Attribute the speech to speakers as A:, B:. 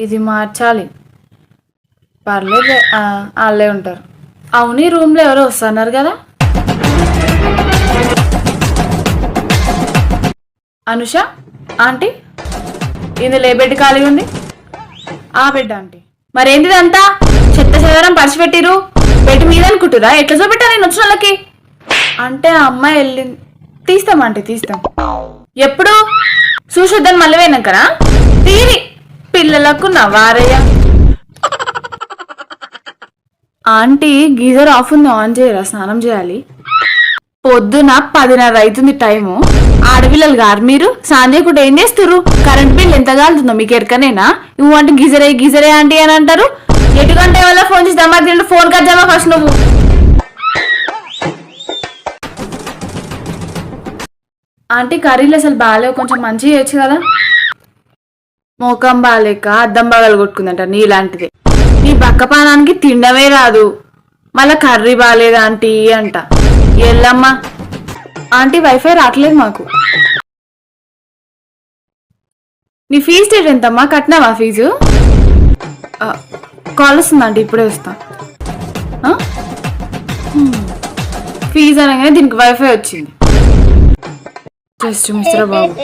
A: ఇది మార్చాలి. పర్లేదు, వాళ్ళే ఉంటారు. అవును, ఈ రూమ్లో ఎవరో వస్తున్నారు కదా. అనుష ఆంటీ, ఇందులో ఏ బెడ్ ఖాళీ ఉంది? ఆ బెడ్ ఆంటీ. మరేంటిదంతా చెత్త చెదరం పరిచిపెట్టిరు? బెడ్ మీద అనుకుంటురా? ఎట్లా చూపెట్టా నేను వచ్చిన వాళ్ళకి? అంటే ఆ అమ్మాయి వెళ్ళింది. తీస్తాం ఆంటీ, తీస్తాం. ఎప్పుడు చూసొద్దని మళ్ళీ పోయినాకనా? తీరి పిల్లలకు నవారయ్య. ఆంటీ గీజర్ ఆఫ్ ఉంది, ఆన్ చేయరా? స్నానం చేయాలి. పొద్దున 10:30 అవుతుంది టైము. ఆడపిల్లలు గారు మీరు స్నానం చేయకుండా ఏం చేస్తారు? కరెంట్ బిల్ ఎంత కాలుతుందో మీకు ఎరకనేనా? నువ్వు అంటే గీజరే ఆంటీ అని అంటారు. ఎటు గంట వల్ల ఫోన్ చేసి దమ్మా ఫోన్ కట్టామా ఫస్ట్ నువ్వు. ఆంటీ కర్రీలు అసలు బాగాలేవు, కొంచెం మంచిగా చేయొచ్చు కదా. మోకం బాగాలేక అద్దం బాగాలు కొట్టుకుందంట నీలాంటిదే. నీ బక్కపానానికి తిండమే రాదు, మళ్ళా కర్రీ బాగాలేదు ఆంటీ అంట. ఎల్లమ్మా ఆంటీ, వైఫై రావట్లేదు మాకు. నీ ఫీజు డేట్ ఎంతమ్మా? కట్టినావా ఫీజు? కాల్ వస్తుంది ఆంటీ, ఇప్పుడే వస్తా. ఫీజు అనగానే దీనికి వైఫై వచ్చింది. జస్ట్ మిస్రా బాబు.